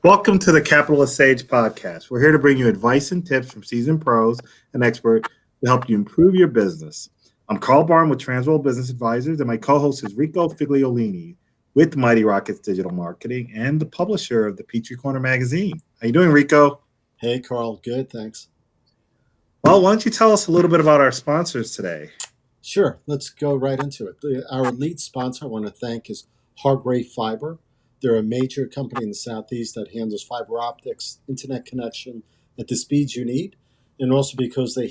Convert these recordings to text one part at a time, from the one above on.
Welcome to the Capitalist Sage podcast. We're here to bring you advice and tips from seasoned pros and experts to help you improve your business. I'm Karl Barham with Transworld Business Advisors, and my co-host is Rico Figliolini with Mighty Rockets Digital Marketing and the publisher of the Peachtree Corner magazine. How you doing, Rico? Hey, Karl. Good, thanks. Well, why don't you tell us a little bit about our sponsors today? Sure. Let's go right into it. Our lead sponsor I want to thank is Hargrave Fiber. They're a major company in the Southeast that handles fiber optics, internet connection at the speeds you need. And also because they're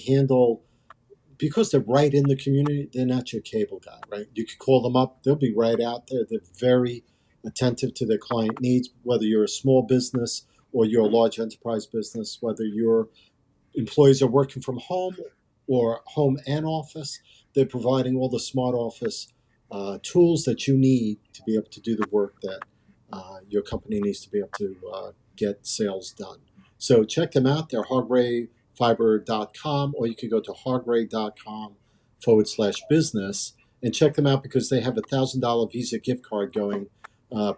right in the community, they're not your cable guy, right? You could call them up. They'll be right out there. They're very attentive to their client needs, whether you're a small business or you're a large enterprise business, whether your employees are working from home or home and office. They're providing all the smart office tools that you need to be able to do the work that your company needs to be able to get sales done. So check them out. They're hargravefiber.com, or you could go to hargrave.com/business and check them out because they have a $1,000 Visa gift card going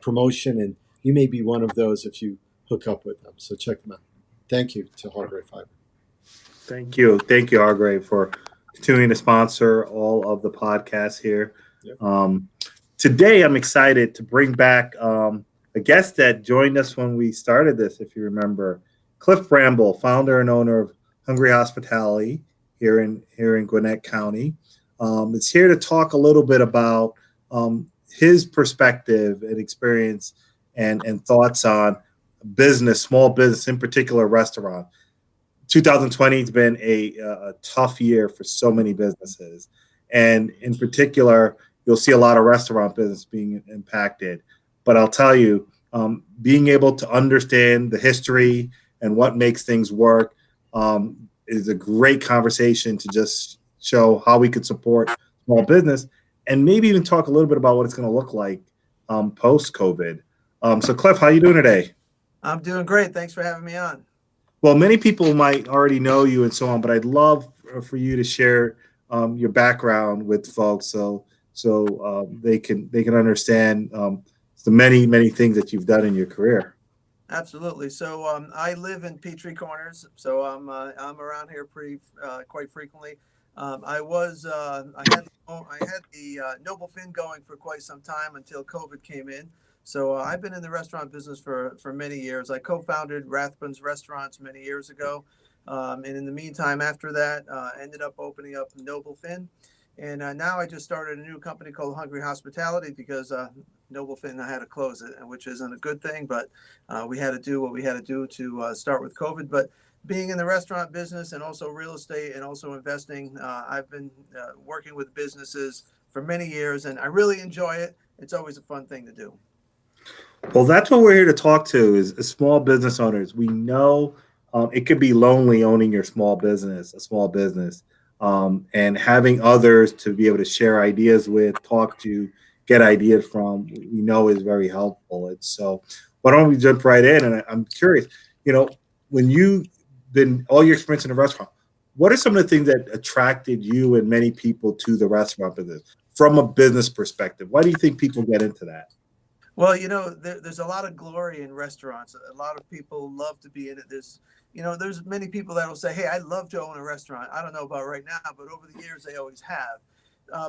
promotion, and you may be one of those if you hook up with them. So check them out. Thank you to Hargrave Fiber. Thank you, Hargrave, for continuing to sponsor all of the podcasts here. Yep. Today, I'm excited to bring back a guest that joined us when we started this, if you remember, Clifford Bramble, founder and owner of Hungry Hospitality here in Gwinnett County. It's here to talk a little bit about his perspective and experience and thoughts on business, small business, in particular restaurant. 2020 has been a tough year for so many businesses. And in particular, you'll see a lot of restaurant business being impacted. But I'll tell you, being able to understand the history and what makes things work is a great conversation to just show how we could support small business and maybe even talk a little bit about what it's going to look like post-COVID. So, Cliff, how are you doing today? I'm doing great. Thanks for having me on. Well, many people might already know you and so on, but I'd love for you to share your background with folks so they can understand the many things that you've done in your career. Absolutely. So I live in Peachtree Corners, so I'm around here quite frequently. I had the Noble Fin going for quite some time until COVID came in. So I've been in the restaurant business for many years. I co-founded Rathbun's Restaurants many years ago. And in the meantime, after that, ended up opening up Noble Fin. And now I just started a new company called Hungry Hospitality because Noble Fin, I had to close it, which isn't a good thing. But we had to do what we had to do to start with COVID. But being in the restaurant business and also real estate and also investing, I've been working with businesses for many years, and I really enjoy it. It's always a fun thing to do. Well, that's what we're here to talk to is small business owners. We know it could be lonely owning a small business, and having others to be able to share ideas with, talk to, get ideas from, we know is very helpful. And so why don't we jump right in? And I'm curious, when you've been all your experience in a restaurant, what are some of the things that attracted you and many people to the restaurant business from a business perspective? Why do you think people get into that? Well, there's a lot of glory in restaurants. A lot of people love to be in it. There's many people that will say, hey, I'd love to own a restaurant. I don't know about right now, but over the years, they always have.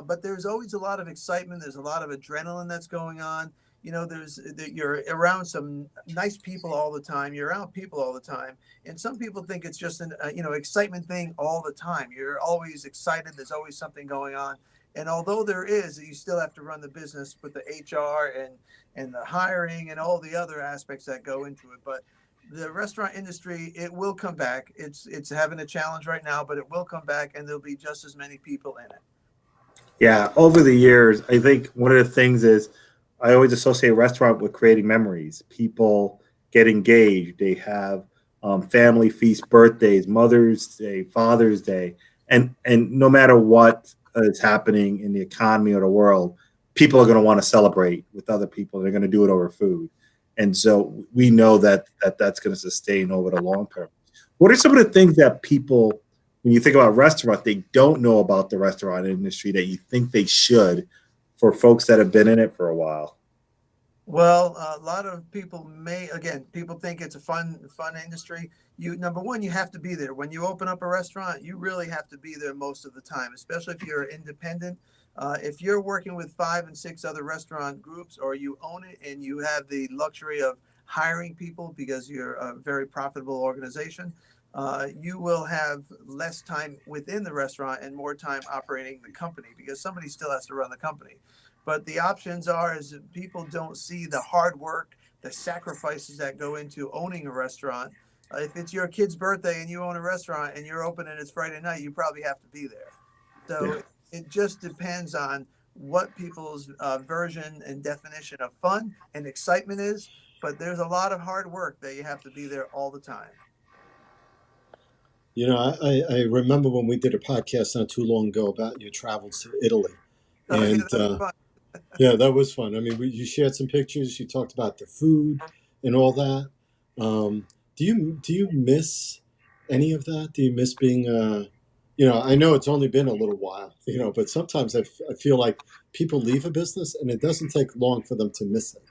But there's always a lot of excitement. There's a lot of adrenaline that's going on. You're around some nice people all the time. You're around people all the time. And some people think it's just an excitement thing all the time. You're always excited. There's always something going on. And although there is, you still have to run the business with the HR and the hiring and all the other aspects that go into it. But the restaurant industry, it will come back. It's having a challenge right now, but it will come back, and there'll be just as many people in it. Yeah, over the years, I think one of the things is I always associate restaurant with creating memories. People get engaged. They have family feasts, birthdays, Mother's Day, Father's Day, and no matter what is happening in the economy or the world, people are going to want to celebrate with other people. They're going to do it over food. And so we know that's going to sustain over the long term. What are some of the things that people, when you think about restaurant, they don't know about the restaurant industry that you think they should for folks that have been in it for a while? Well, a lot of people people think it's a fun industry. Number one, you have to be there. When you open up a restaurant, you really have to be there most of the time, especially if you're independent. If you're working with 5 and 6 other restaurant groups, or you own it and you have the luxury of hiring people because you're a very profitable organization, you will have less time within the restaurant and more time operating the company because somebody still has to run the company. But the options are is that people don't see the hard work, the sacrifices that go into owning a restaurant. If it's your kid's birthday and you own a restaurant and you're open and it's Friday night, you probably have to be there. Yeah. So it just depends on what people's version and definition of fun and excitement is. But there's a lot of hard work that you have to be there all the time. You know, I remember when we did a podcast not too long ago about your travels to Italy. Yeah, And that's fun. yeah, that was fun. I mean, you shared some pictures. You talked about the food and all that. Do you miss any of that? Do you miss being I know it's only been a little while, but sometimes I feel like people leave a business and it doesn't take long for them to miss it,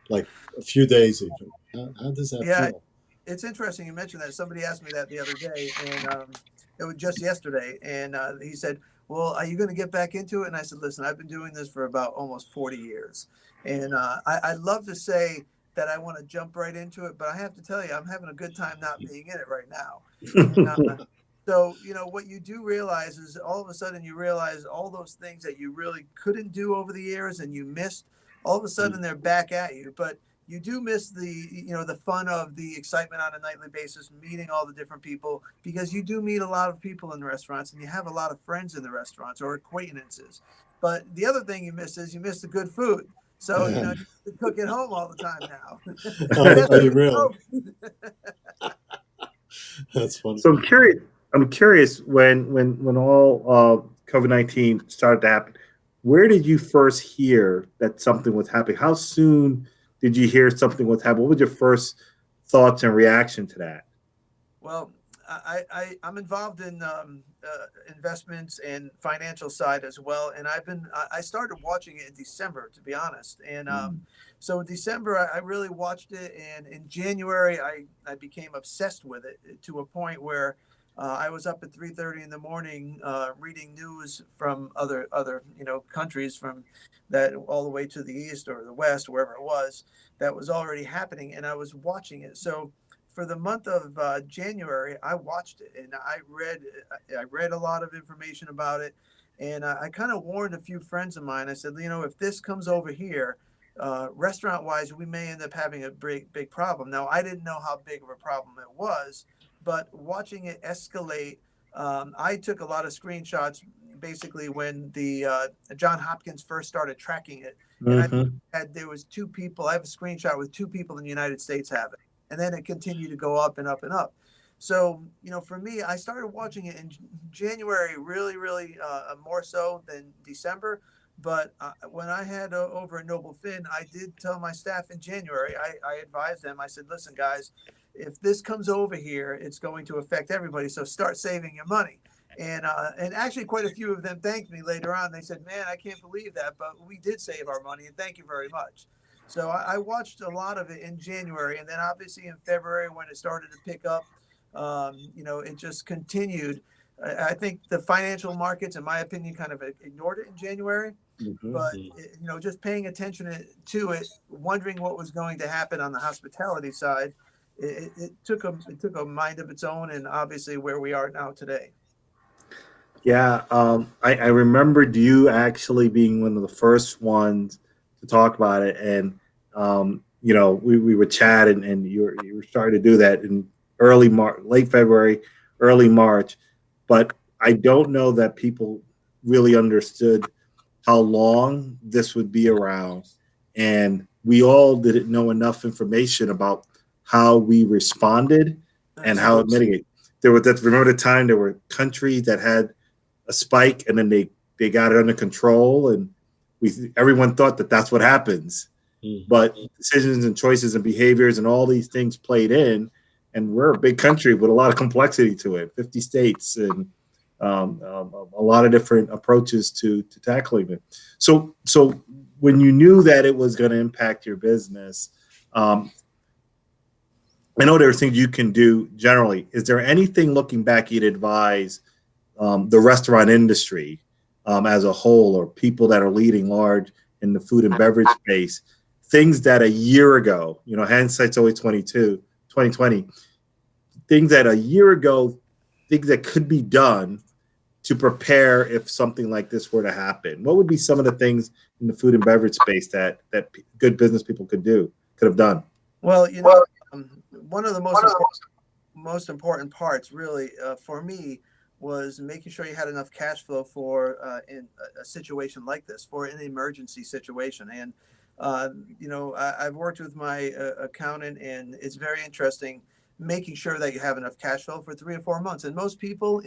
like a few days even. How does that Yeah, feel? it's interesting you mentioned that. Somebody asked me that the other day, and it was just yesterday. And he said, "Well, are you going to get back into it?" And I said, "Listen, I've been doing this for about almost 40 years, and I'd love to say that I want to jump right into it, but I have to tell you, I'm having a good time not being in it right now." And so, what you do realize is all of a sudden you realize all those things that you really couldn't do over the years and you missed, all of a sudden they're back at you. But you do miss the fun of the excitement on a nightly basis, meeting all the different people, because you do meet a lot of people in the restaurants and you have a lot of friends in the restaurants or acquaintances. But the other thing you miss is you miss the good food. So, Yeah. you cook at home all the time now, Are you especially really? with COVID. That's funny. So I'm curious. I'm curious when all COVID-19 started to happen. Where did you first hear that something was happening? How soon did you hear something was happening? What was your first thoughts and reaction to that? Well, I'm involved in investments and financial side as well, and I started watching it in December, to be honest. And so in December, I really watched it, and in January, I became obsessed with it to a point where I was up at 3:30 in the morning reading news from other countries from that all the way to the east or the west, wherever it was, that was already happening, and I was watching it. So for the month of January, I watched it and I read a lot of information about it, and I kind of warned a few friends of mine. I said, if this comes over here, restaurant wise, we may end up having a big problem. Now, I didn't know how big of a problem it was, but watching it escalate, I took a lot of screenshots. Basically, when the John Hopkins first started tracking it, and Hmm. there was 2 people. I have a screenshot with 2 people in the United States have it, and then it continued to go up and up and up. So, for me, I started watching it in January, really, really more so than December. But when I had over at Noble Finn, I did tell my staff in January, I advised them, I said, listen, guys, if this comes over here, it's going to affect everybody. So start saving your money. And actually, quite a few of them thanked me later on. They said, man, I can't believe that, but we did save our money, and thank you very much. So I watched a lot of it in January, and then obviously in February when it started to pick up, it just continued. I think the financial markets, in my opinion, kind of ignored it in January. But Hmm. just paying attention to it, wondering what was going to happen on the hospitality side, it took a mind of its own, and obviously where we are now today. Yeah, I remembered you actually being one of the first ones to talk about it, and we would chat, and you were starting to do that in early March, late February, early March, but I don't know that people really understood how long this would be around, and we all didn't know enough information about how we responded and That's how true. it mitigated. There was that. Remember the time there were countries that had a spike and then they got it under control, and everyone thought that that's what happens, Mhm. but decisions and choices and behaviors and all these things played in, and we're a big country with a lot of complexity to it, 50 states, and a lot of different approaches to tackling it. So when you knew that it was going to impact your business, I know there are things you can do generally. Is there anything looking back you'd advise the restaurant industry as a whole, or people that are leading large in the food and beverage space, things that a year ago, hindsight's always 2020, things that a year ago, things that could be done to prepare if something like this were to happen? What would be some of the things in the food and beverage space that good business people could have done? Well, one of the most important parts, really, for me, was making sure you had enough cash flow for in a situation like this, for an emergency situation. And I've worked with my accountant, and it's very interesting making sure that you have enough cash flow for 3 or 4 months. And most people,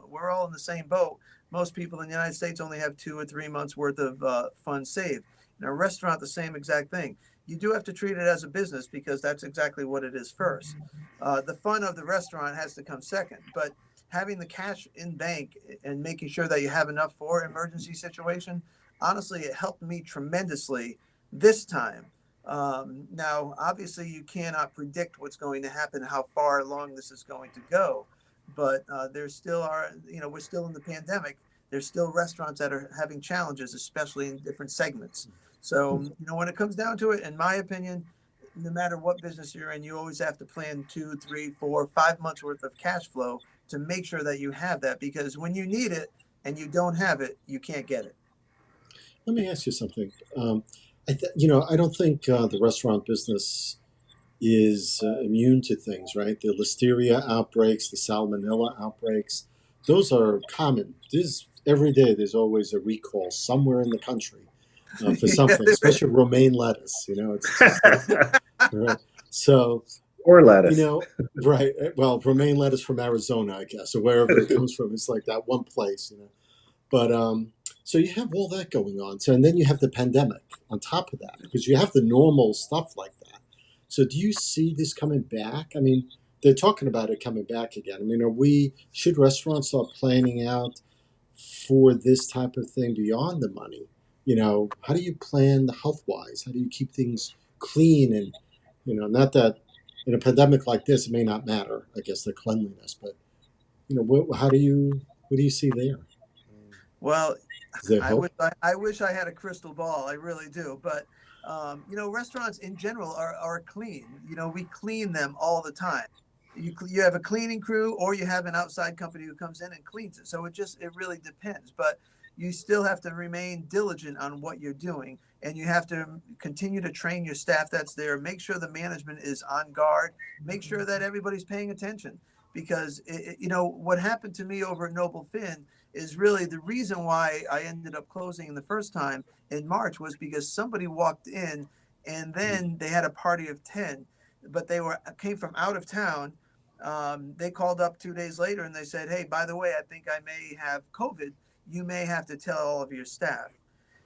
we're all in the same boat. Most people in the United States only have 2 or 3 months worth of funds saved. In a restaurant, the same exact thing. You do have to treat it as a business, because that's exactly what it is first. The fun of the restaurant has to come second, but having the cash in bank and making sure that you have enough for emergency situation, honestly, it helped me tremendously this time. Now, obviously, you cannot predict what's going to happen, how far along this is going to go, but there still are, we're still in the pandemic. There's still restaurants that are having challenges, especially in different segments. So, when it comes down to it, in my opinion, no matter what business you're in, you always have to plan 2, 3, 4, 5 months worth of cash flow to make sure that you have that, because when you need it and you don't have it, you can't get it. Let me ask you something. I don't think the restaurant business is immune to things, right? The listeria outbreaks, the salmonella outbreaks, those are common. Every day there's always a recall somewhere in the country for something, especially romaine lettuce. It's just right. So, or lettuce, right? Well, romaine lettuce from Arizona, I guess, or wherever it comes from. It's like that one place, But so you have all that going on. So, and then you have the pandemic on top of that, because you have the normal stuff like that. So do you see this coming back? I mean, they're talking about it coming back again. I mean, should restaurants start planning out for this type of thing beyond the money? How do you plan health-wise? How do you keep things clean? And, not that in a pandemic like this, it may not matter, I guess, the cleanliness, but, what do you see there? Well, Is there hope? I wish I had a crystal ball. I really do. But, restaurants in general are clean. We clean them all the time. You have a cleaning crew, or you have an outside company who comes in and cleans it. So it really depends. But you still have to remain diligent on what you're doing, and you have to continue to train your staff that's there. Make sure the management is on guard. Make sure that everybody's paying attention, because what happened to me over at Noble Finn is really the reason why I ended up closing the first time in March, was because somebody walked in, and then they had a party of 10, but they came from out of town. They called up 2 days later and they said, "Hey, by the way, I think I may have COVID. You may have to tell all of your staff."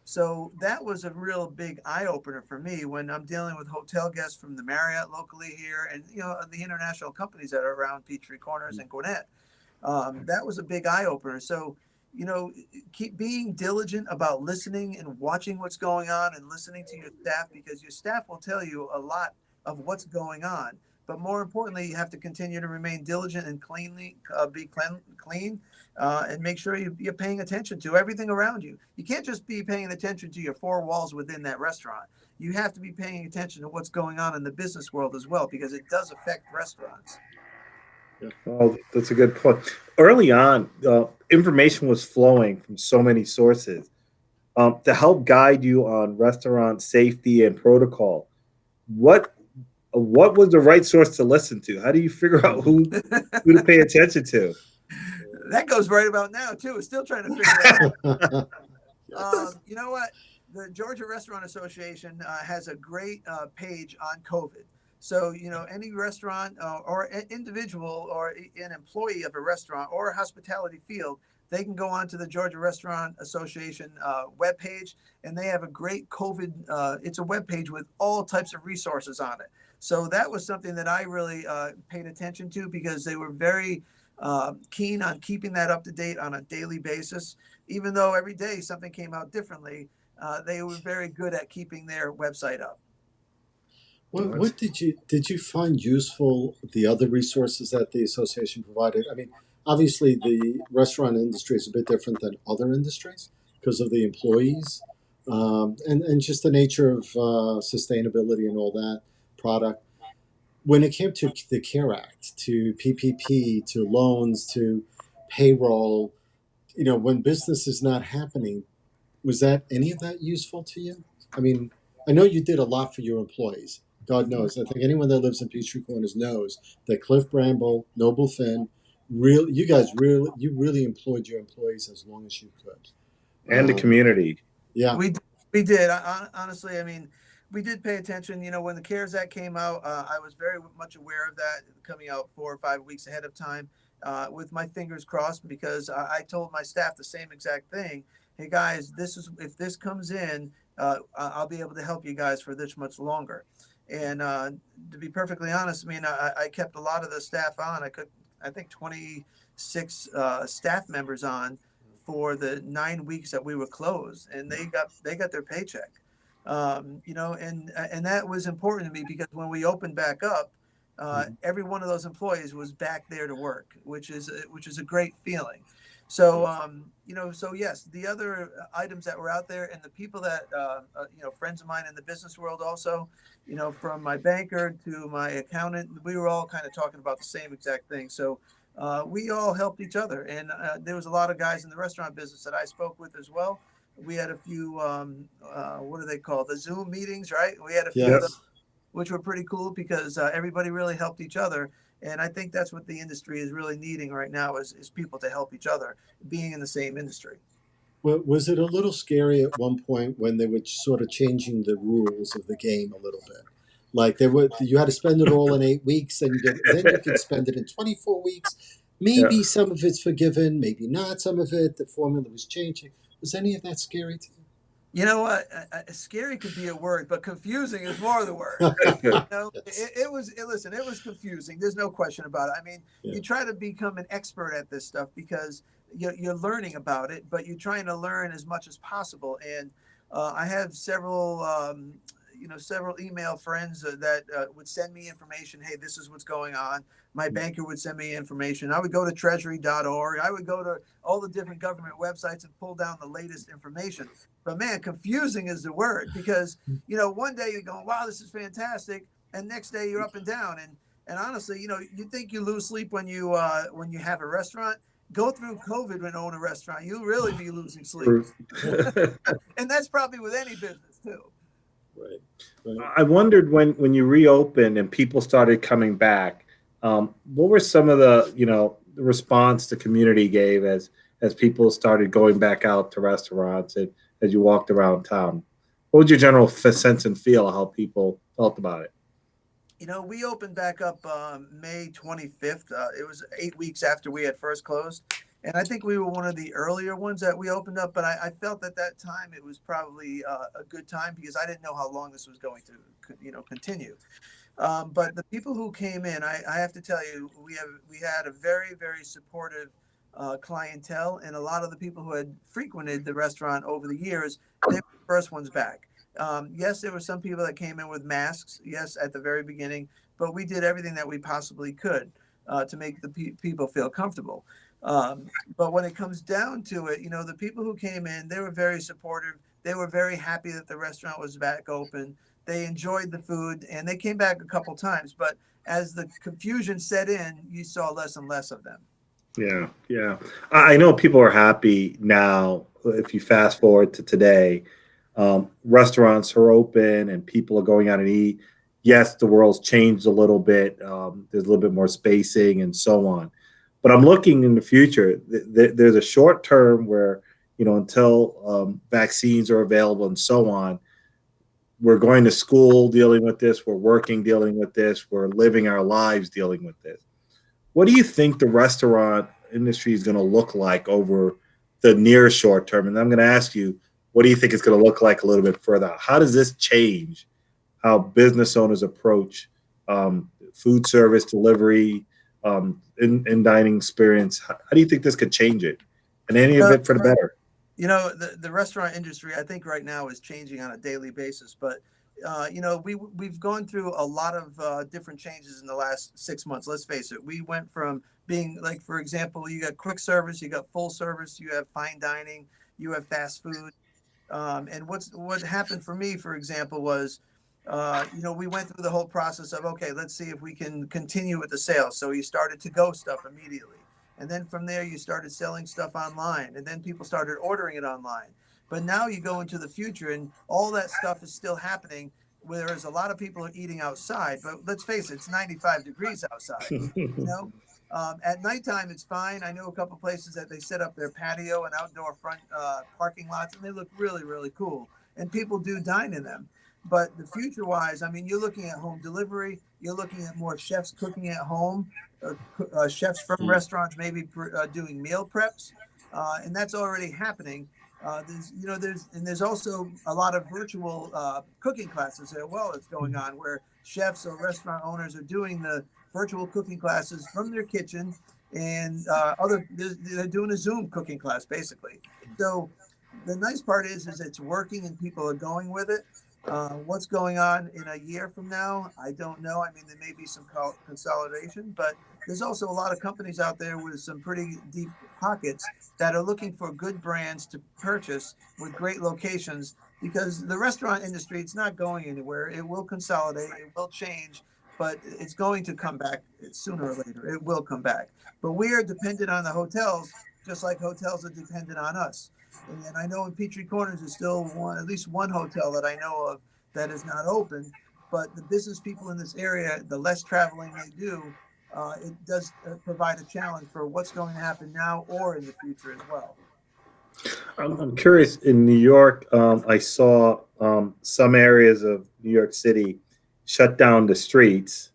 So that was a real big eye opener for me when I'm dealing with hotel guests from the Marriott locally here, and the international companies that are around Peachtree Corners and Gwinnett. That was a big eye opener. So, keep being diligent about listening and watching what's going on, and listening to your staff, because your staff will tell you a lot of what's going on. But more importantly, you have to continue to remain diligent and be clean, and make sure you're paying attention to everything around you. You can't just be paying attention to your 4 walls within that restaurant. You have to be paying attention to what's going on in the business world as well, because it does affect restaurants. Well, that's a good point. Early on, information was flowing from so many sources to help guide you on restaurant safety and protocol. What was the right source to listen to? How do you figure out who to pay attention to? That goes right about now too. We're still trying to figure that out. You know what? The Georgia Restaurant Association has a great page on COVID. So, any restaurant or an individual or an employee of a restaurant or a hospitality field, they can go on to the Georgia Restaurant Association webpage, and they have a great COVID. It's a webpage with all types of resources on it. So that was something that I really paid attention to, because they were very keen on keeping that up to date on a daily basis. Even though every day something came out differently, they were very good at keeping their website up. What did you find useful the other resources that the association provided? I mean, obviously the restaurant industry is a bit different than other industries because of the employees, and just the nature of sustainability and all that product. When it came to the CARE Act, to PPP, to loans, to payroll, when business is not happening, was that any of that useful to you? I mean, I know you did a lot for your employees. God knows. I think anyone that lives in Peachtree Corners knows that Cliff Bramble, Noble Finn, you really employed your employees as long as you could. And the community. Yeah. We did. Honestly, I mean, we did pay attention. When the CARES Act came out, I was very much aware of that coming out 4 or 5 weeks ahead of time, with my fingers crossed, because I told my staff the same exact thing. Hey guys, if this comes in, I'll be able to help you guys for this much longer. And to be perfectly honest, I mean, I kept a lot of the staff on. I think 26 staff members on for the 9 weeks that we were closed, and they got their paycheck. And that was important to me, because when we opened back up, every one of those employees was back there to work, which is a great feeling. So so yes, the other items that were out there, and the people that friends of mine in the business world also, from my banker to my accountant, we were all kind of talking about the same exact thing. So we all helped each other, and there was a lot of guys in the restaurant business that I spoke with as well. We had a few what are they called, the Zoom meetings, right? We had a few of them, which were pretty cool, because everybody really helped each other. And I think that's what the industry is really needing right now, is people to help each other, being in the same industry. Well, was it a little scary at one point when they were sort of changing the rules of the game a little bit? Like you had to spend it all in 8 weeks, and then you could spend it in 24 weeks. Maybe some of it's forgiven, maybe not some of it. The formula was changing. Was any of that scary to you? You know what? Scary could be a word, but confusing is more the word. Yes. Listen, it was confusing. There's no question about it. I mean, you try to become an expert at this stuff, because you're learning about it, but you're trying to learn as much as possible. And I have several email friends that would send me information. Hey, this is what's going on. My banker would send me information. I would go to treasury.org. I would go to all the different government websites and pull down the latest information. But man, confusing is the word, because, one day you're going, wow, this is fantastic. And next day you're up and down. And honestly, you think you lose sleep when you have a restaurant. Go through COVID and own a restaurant. You'll really be losing sleep. And that's probably with any business too. Right. I wondered when you reopened and people started coming back, what were some of the response the community gave as people started going back out to restaurants, and as you walked around town? What was your general sense and feel of how people felt about it? We opened back up May 25th. It was 8 weeks after we had first closed. And I think we were one of the earlier ones that we opened up, but I felt at that time it was probably a good time, because I didn't know how long this was going to, continue. But the people who came in, I have to tell you, we had a very, very supportive clientele, and a lot of the people who had frequented the restaurant over the years, they were the first ones back. Yes, there were some people that came in with masks, yes, at the very beginning, but we did everything that we possibly could to make the people feel comfortable. But when it comes down to it, the people who came in, they were very supportive. They were very happy that the restaurant was back open. They enjoyed the food, and they came back a couple times. But as the confusion set in, you saw less and less of them. Yeah. I know people are happy now. If you fast forward to today, restaurants are open and people are going out and eat. Yes, the world's changed a little bit. There's a little bit more spacing and so on. But I'm looking in the future. There's a short term where, until vaccines are available and so on, we're going to school dealing with this. We're working dealing with this. We're living our lives dealing with this. What do you think the restaurant industry is going to look like over the near short term? And I'm going to ask you, what do you think it's going to look like a little bit further? How does this change how business owners approach food service delivery, in dining experience? How do you think this could change it? And any of it for the better? The restaurant industry, I think right now is changing on a daily basis, but we've gone through a lot of different changes in the last 6 months. Let's face it. We went from being like, for example, you got quick service, you got full service, you have fine dining, you have fast food. And what happened for me, for example, was, we went through the whole process of, okay, let's see if we can continue with the sales. So you started to go stuff immediately. And then from there, you started selling stuff online. And then people started ordering it online. But now you go into the future and all that stuff is still happening. Whereas a lot of people are eating outside. But let's face it, it's 95 degrees outside. You know, at nighttime, it's fine. I know a couple places that they set up their patio and outdoor front parking lots, and they look really, really cool. And people do dine in them. But the future wise, I mean, you're looking at home delivery. You're looking at more chefs cooking at home, chefs from restaurants maybe doing meal preps, and that's already happening. There's also a lot of virtual cooking classes as well that's going on, where chefs or restaurant owners are doing the virtual cooking classes from their kitchen, and they're doing a Zoom cooking class basically. So the nice part is it's working and people are going with it. What's going on in a year from now, I don't know. I mean, there may be some consolidation, but there's also a lot of companies out there with some pretty deep pockets that are looking for good brands to purchase with great locations, because the restaurant industry, it's not going anywhere. It will consolidate, it will change, but it's going to come back sooner or later. It will come back. But we are dependent on the hotels, just like hotels are dependent on us. And I know in Peachtree Corners there's still at least one hotel that I know of that is not open. But the business people in this area, the less traveling they do, it does provide a challenge for what's going to happen now or in the future as well. I'm curious. In New York, I saw some areas of New York City shut down the streets,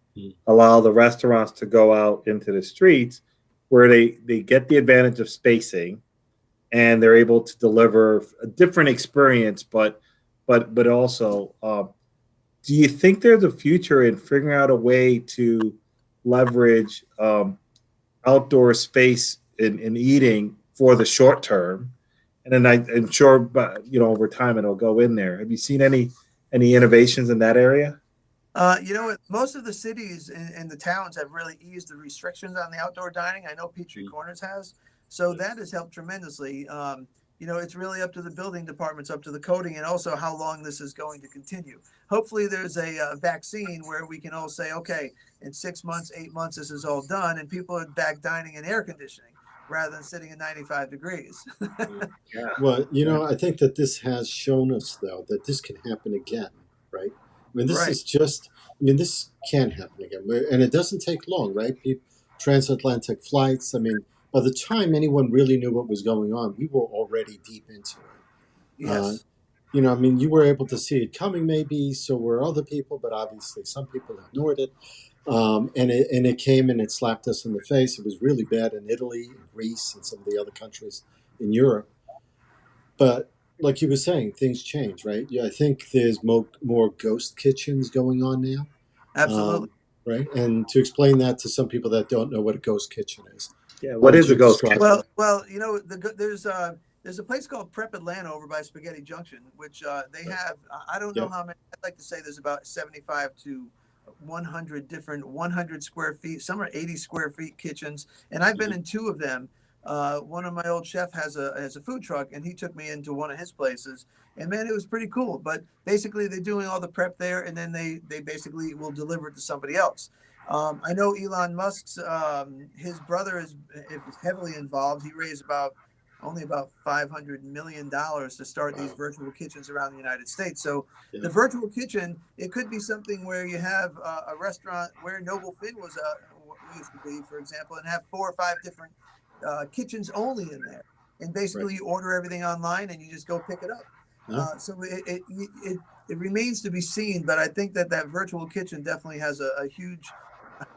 allow the restaurants to go out into the streets, where they get the advantage of spacing, and they're able to deliver a different experience. But also, do you think there's a future in figuring out a way to leverage outdoor space in eating for the short term? And then I'm sure, but over time it'll go in there. Have you seen any innovations in that area? Most of the cities and the towns have really eased the restrictions on the outdoor dining. I know Peachtree Corners has, so that has helped tremendously. It's really up to the building departments, up to the coding, and also how long this is going to continue. Hopefully there's a vaccine where we can all say, okay, in 6 months, 8 months, this is all done, and people are back dining in air conditioning rather than sitting at 95 degrees. Yeah. Well, I think that this has shown us, though, that this can happen again, right? I mean, this Right. is this can happen again. And it doesn't take long, right? Transatlantic flights. I mean, by the time anyone really knew what was going on, we were already deep into it. Yes. You were able to see it coming, maybe, so were other people, but obviously some people ignored it. And it came and it slapped us in the face. It was really bad in Italy, and Greece, and some of the other countries in Europe. But like you were saying, things change, right? Yeah, I think there's more ghost kitchens going on now. Absolutely. Right? And to explain that to some people that don't know what a ghost kitchen is. Yeah. What is a ghost kitchen? Well, there's a place called Prep Atlanta over by Spaghetti Junction, which they have. I don't know how many. I'd like to say there's about 75 to 100 different 100 square feet. Some are 80 square feet kitchens, and I've been in two of them. One of my old chef has a food truck, and he took me into one of his places, and man, it was pretty cool. But basically, they're doing all the prep there, and then they basically will deliver it to somebody else. I know Elon Musk's his brother is heavily involved. He raised only about $500 million to start these virtual kitchens around the United States. So the virtual kitchen, it could be something where you have a restaurant where Noble Finn used to be, for example, and have 4 or 5 different kitchens only in there. And basically you order everything online and you just go pick it up. So it remains to be seen, but I think that virtual kitchen definitely has a huge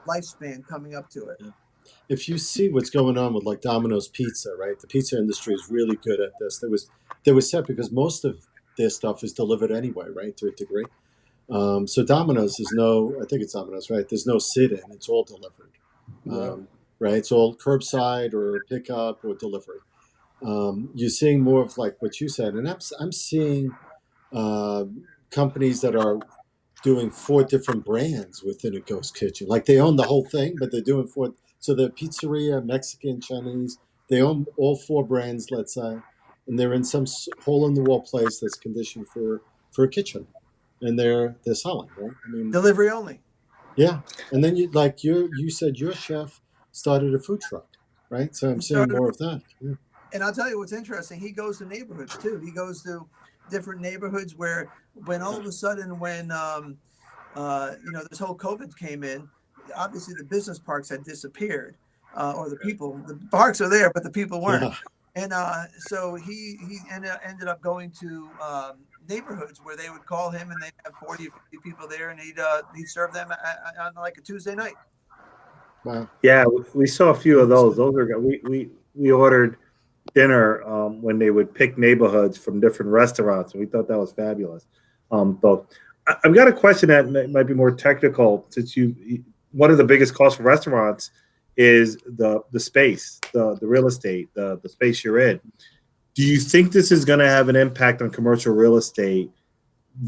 lifespan coming up to it. Yeah. If you see what's going on with like Domino's Pizza, right? The pizza industry is really good at this. They were set because most of their stuff is delivered anyway, right? To a degree. So Domino's I think it's Domino's, right? There's no sit-in. It's all delivered. Right? It's all curbside or pickup or delivery. You're seeing more of like what you said, and I'm seeing uh, companies that are doing 4 different brands within a ghost kitchen. Like they own the whole thing, but they're doing 4. So the pizzeria, Mexican, Chinese, they own all 4 brands, let's say, and they're in some hole in the wall place that's conditioned for a kitchen, and they're selling, right? I mean, Delivery only. yeah. And then you said your chef started a food truck, right? So I'm He seeing started, more of that. Yeah. and I'll tell you what's interesting. He goes to neighborhoods too. He goes to different neighborhoods where, when all of a sudden, when this whole COVID came in, obviously the business parks had disappeared, or the parks are there, but the people weren't. Yeah. And so he ended up going to neighborhoods where they would call him, and they'd have 40 or 50 people there, and he'd serve them on like a Tuesday night. Wow. Yeah, we saw a few of those. Those are we ordered dinner when they would pick neighborhoods from different restaurants, and we thought that was fabulous. But I've got a question that might be more technical. Since one of the biggest costs for restaurants is the space, the real estate, the space you're in. Do you think this is going to have an impact on commercial real estate,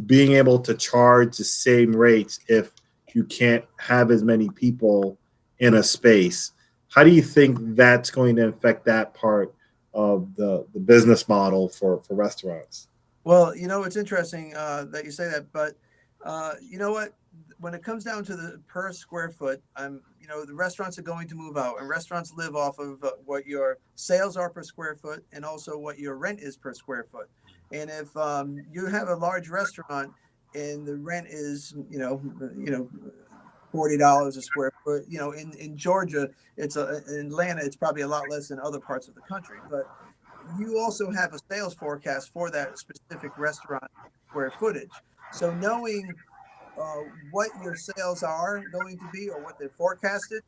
being able to charge the same rates if you can't have as many people in a space? How do you think that's going to affect that part of the business model for restaurants? Well, it's interesting that you say that, but you know what? When it comes down to the per square foot, the restaurants are going to move out, and restaurants live off of what your sales are per square foot, and also what your rent is per square foot. And if you have a large restaurant and the rent is, $40 a square foot, in Georgia, in Atlanta, it's probably a lot less than other parts of the country, but you also have a sales forecast for that specific restaurant square footage. So knowing what your sales are going to be, or what they're forecasted,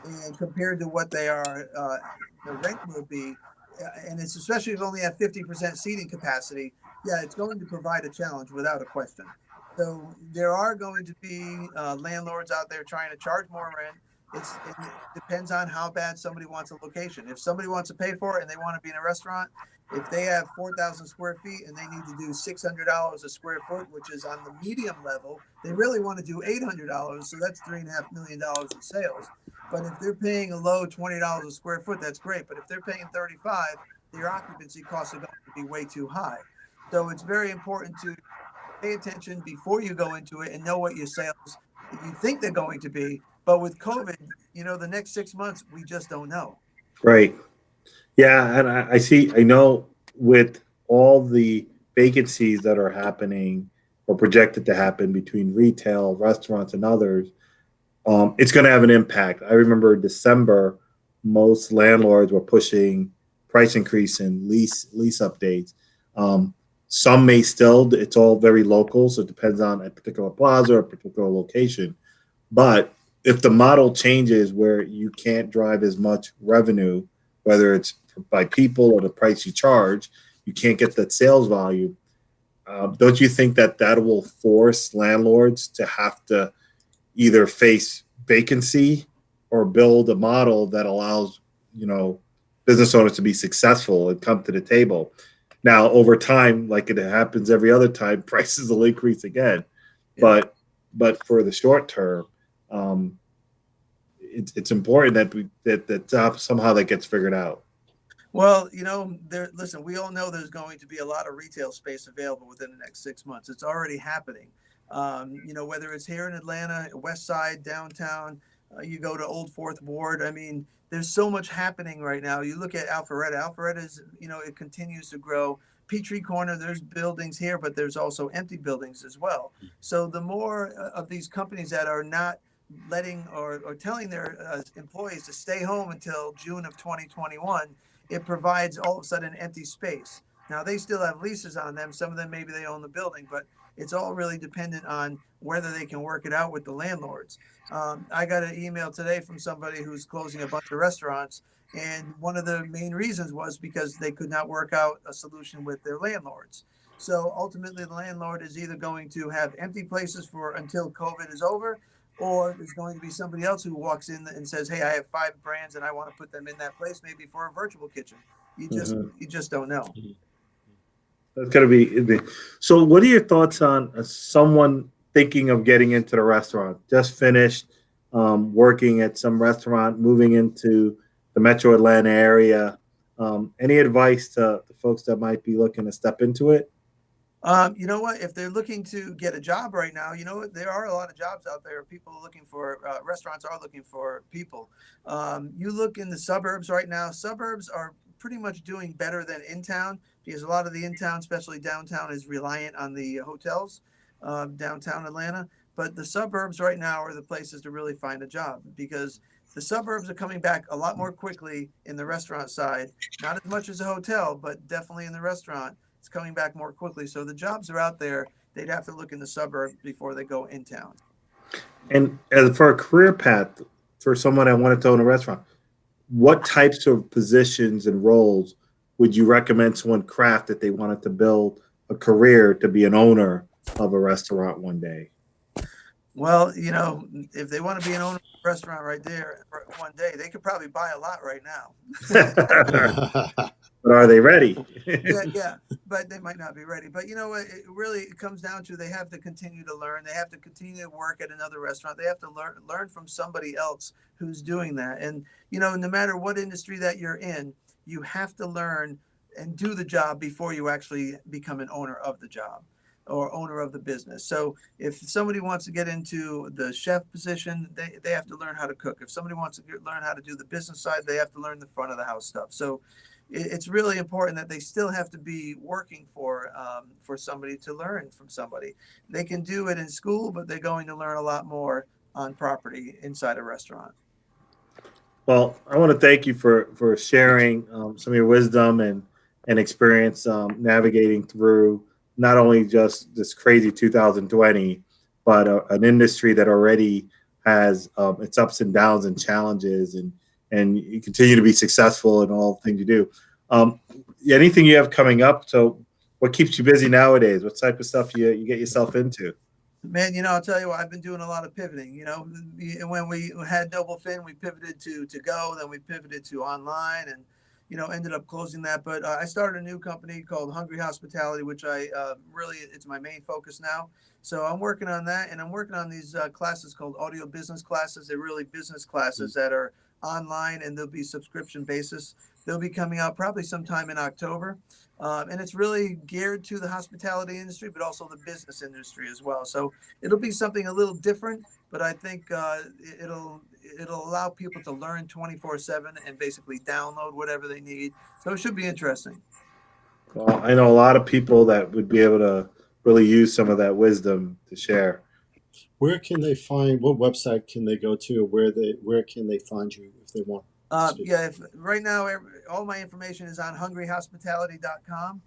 and compared to what they are, the rent will be, and it's especially if you only have 50% seating capacity, yeah, it's going to provide a challenge without a question. So there are going to be landlords out there trying to charge more rent. It depends on how bad somebody wants a location. If somebody wants to pay for it and they want to be in a restaurant, if they have 4,000 square feet and they need to do $600 a square foot, which is on the medium level, they really want to do $800. So that's $3.5 million in sales. But if they're paying a low $20 a square foot, that's great. But if they're paying 35, their occupancy costs are going to be way too high. So it's very important to pay attention before you go into it and know what your sales you think they're going to be. But with COVID, the next 6 months, we just don't know. Right. Yeah, and I know with all the vacancies that are happening or projected to happen between retail, restaurants, and others, it's going to have an impact. I remember in December, most landlords were pushing price increase and lease updates. Some may still. It's all very local, so it depends on a particular plaza or a particular location. But if the model changes where you can't drive as much revenue, whether it's by people or the price you charge, you can't get that sales volume. Don't you think that will force landlords to have to either face vacancy or build a model that allows business owners to be successful and come to the table? Now, over time, like it happens every other time, prices will increase again. Yeah. But for the short term, it's important that somehow that gets figured out. Well, listen, we all know there's going to be a lot of retail space available within the next 6 months. It's already happening. Whether it's here in Atlanta, West Side, downtown, you go to Old Fourth Ward. I mean, there's so much happening right now. You look at Alpharetta. Alpharetta is, it continues to grow. Peachtree Corner, there's buildings here, but there's also empty buildings as well. So the more of these companies that are not letting or telling their employees to stay home until June of 2021, it provides all of a sudden empty space. Now, they still have leases on them. Some of them, maybe they own the building, but it's all really dependent on whether they can work it out with the landlords. I got an email today from somebody who's closing a bunch of restaurants, and one of the main reasons was because they could not work out a solution with their landlords. So ultimately, the landlord is either going to have empty places for until COVID is over, or there's going to be somebody else who walks in and says, hey, I have 5 brands and I want to put them in that place, maybe for a virtual kitchen. You just don't know. That's going to be. So, what are your thoughts on someone thinking of getting into the restaurant? Just finished working at some restaurant, moving into the Metro Atlanta area. Any advice to the folks that might be looking to step into it? You know what? If they're looking to get a job right now, you know what? There are a lot of jobs out there. People are looking for restaurants are looking for people. You look in the suburbs right now. Suburbs are pretty much doing better than in town because a lot of the in town, especially downtown, is reliant on the hotels downtown Atlanta. But the suburbs right now are the places to really find a job because the suburbs are coming back a lot more quickly in the restaurant side. Not as much as a hotel, but definitely in the restaurant. It's coming back more quickly. So the jobs are out there. They'd have to look in the suburb before they go in town. And as for a career path for someone that wanted to own a restaurant, what types of positions and roles would you recommend someone craft if they wanted to build a career to be an owner of a restaurant one day? Well, you know, if they want to be an owner of a restaurant right there one day, they could probably buy a lot right now. But are they ready? Yeah, but they might not be ready. But you know what? It comes down to they have to continue to learn. They have to continue to work at another restaurant. They have to learn from somebody else who's doing that. And you know, no matter what industry that you're in, you have to learn and do the job before you actually become an owner of the job or owner of the business. So if somebody wants to get into the chef position, they have to learn how to cook. If somebody wants to learn how to do the business side, they have to learn the front of the house stuff. So it's really important that they still have to be working for somebody to learn from somebody. They can do it in school, but they're going to learn a lot more on property inside a restaurant. Well, I want to thank you for sharing some of your wisdom and experience navigating through not only just this crazy 2020, but an industry that already has its ups and downs and challenges, and you continue to be successful in all the things you do. Anything you have coming up? So, what keeps you busy nowadays? What type of stuff you get yourself into? Man, you know, I'll tell you what, I've been doing a lot of pivoting. You know, when we had Noble Fin, we pivoted to go, then we pivoted to online, and you know, ended up closing that. But I started a new company called Hungry Hospitality, which I really, it's my main focus now. So I'm working on that, and I'm working on these classes called audio business classes. They're really business classes that are online, and they'll be subscription basis. They'll be coming out probably sometime in October. And it's really geared to the hospitality industry, but also the business industry as well. So it'll be something a little different, but I think it'll allow people to learn 24/7 and basically download whatever they need. So it should be interesting. Well, I know a lot of people that would be able to really use some of that wisdom to share. Where can they find? What website can they go to? Where can they find you if they want? Yeah, right now all my information is on hungryhospitality.com.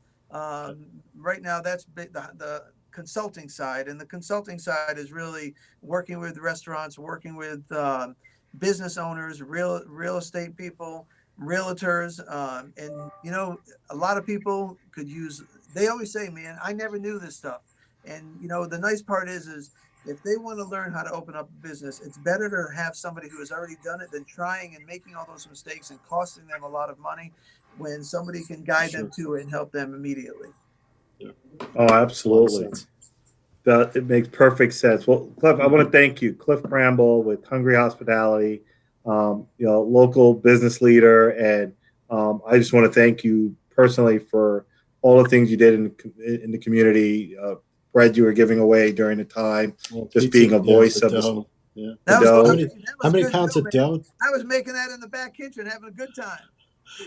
Right now, that's the consulting side, and the consulting side is really working with restaurants, working with business owners, real estate people, realtors, and you know, a lot of people could use. They always say, "Man, I never knew this stuff," and you know, the nice part is if they want to learn how to open up a business, it's better to have somebody who has already done it than trying and making all those mistakes and costing them a lot of money when somebody can guide them to it and help them immediately. Yeah. Oh, absolutely. It makes perfect sense. Well, Cliff, I want to thank you, Cliff Bramble with Hungry Hospitality, local business leader, and I just want to thank you personally for all the things you did in the community. Bread you were giving away during the time, just being a voice of the yeah. How many pounds of dough? I was making that in the back kitchen, having a good time.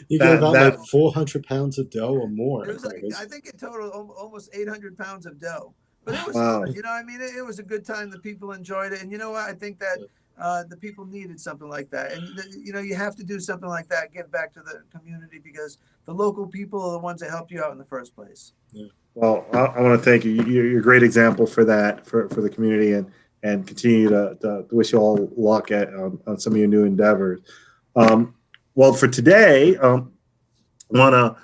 You gave out like 400 pounds of dough or more. It was like, I think it totaled almost 800 pounds of dough. But it was wow. fun, you know. I mean, it was a good time. The people enjoyed it, and you know what? I think that the people needed something like that. And you know, you have to do something like that, give back to the community because the local people are the ones that helped you out in the first place. Yeah. Well, I want to thank you. You're a great example for that, for the community, and continue to wish you all luck on some of your new endeavors. Well, for today, I want to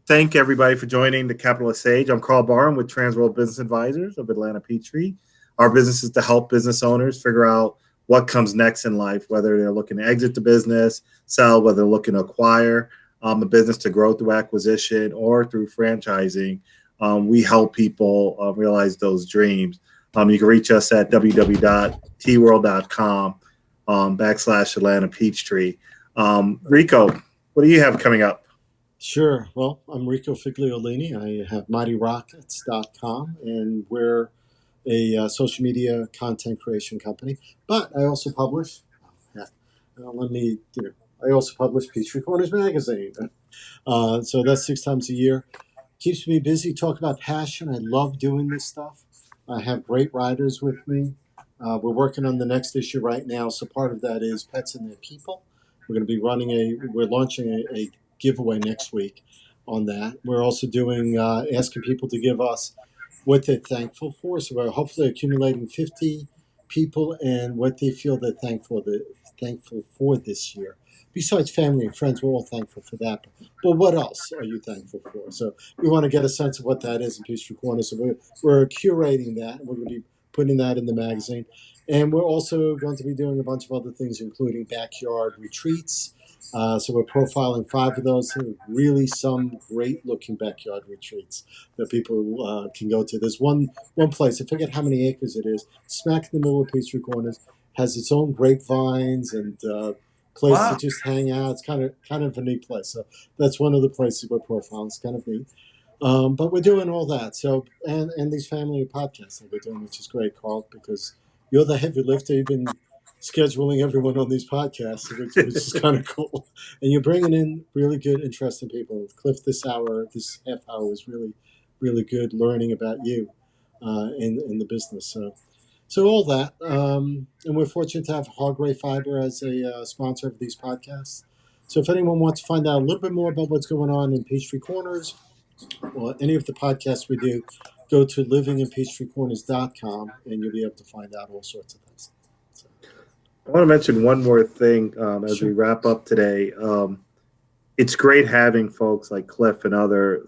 thank everybody for joining the Capitalist Sage. I'm Karl Barham with Transworld Business Advisors of Atlanta Peachtree. Our business is to help business owners figure out what comes next in life, whether they're looking to exit the business, sell, whether they're looking to acquire. a business to grow through acquisition or through franchising, we help people realize those dreams. You can reach us at www.tworld.com /Atlanta Peachtree. Rico, what do you have coming up? Sure. Well, I'm Rico Figliolini. I have MightyRockets.com, and we're a social media content creation company. But I also publish. I also publish Peachtree Corners magazine. So that's 6 times a year. Keeps me busy. Talk about passion. I love doing this stuff. I have great writers with me. We're working on the next issue right now. So part of that is pets and their people. We're going to be we're launching a giveaway next week on that. We're also doing asking people to give us what they're thankful for. So we're hopefully accumulating 50 people and what they feel they're thankful for this year. Besides family and friends, we're all thankful for that. But what else are you thankful for? So we want to get a sense of what that is in Peachtree Corners. So we're curating that. We're going to be putting that in the magazine. And we're also going to be doing a bunch of other things, including backyard retreats. So we're profiling 5 of those. Really some great-looking backyard retreats that people can go to. There's one place, I forget how many acres it is, smack in the middle of Peachtree Corners, has its own grapevines and place to just hang out. It's kind of a neat place. So that's one of the places we're profiling. It's kind of neat. But we're doing all that. So and these family podcasts that we're doing, which is great, Karl, because you're the heavy lifter. You've been scheduling everyone on these podcasts, which is kind of cool. And you're bringing in really good, interesting people. With Cliff, this half hour was really, really good learning about you in the business. So all that. And we're fortunate to have Hargrave Fiber as a sponsor of these podcasts. So if anyone wants to find out a little bit more about what's going on in Peachtree Corners or any of the podcasts we do, go to livinginpeachtreecorners.com and you'll be able to find out all sorts of things. So. I want to mention one more thing as we wrap up today. It's great having folks like Cliff and other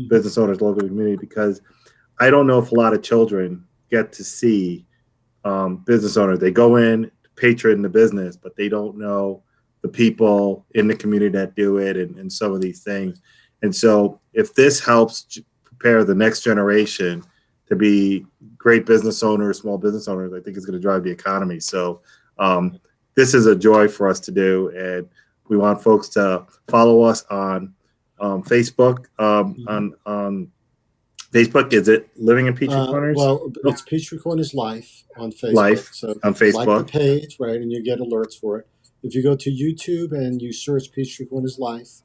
business owners, local community, because I don't know if a lot of children get to see business owners. They go in, patron the business, but they don't know the people in the community that do it and some of these things. And so if this helps prepare the next generation to be great business owners, small business owners, I think it's going to drive the economy. So this is a joy for us to do. And we want folks to follow us on Facebook. On Facebook, is it Living in Peachtree Corners? Well, it's Peachtree Corners Life on Facebook. On Facebook. Like the page, right, and you get alerts for it. If you go to YouTube and you search Peachtree Corners Life,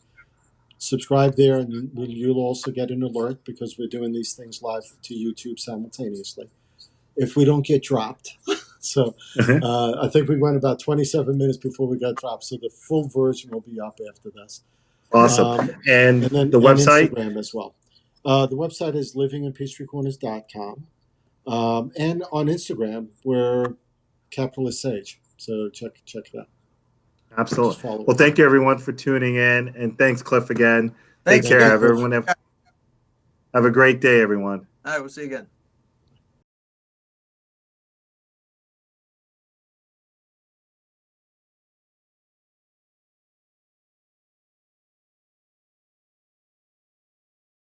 subscribe there, and you'll also get an alert because we're doing these things live to YouTube simultaneously. If we don't get dropped. So I think we went about 27 minutes before we got dropped. So the full version will be up after this. Awesome. And then the website? And Instagram as well. The website is livinginpeachtreecorners.com. And on Instagram, we're Capitalist Sage. So check it out. Absolutely. Well, thank you, everyone, for tuning in. And thanks, Cliff, again. Take care. Have a great day, everyone. All right, we'll see you again.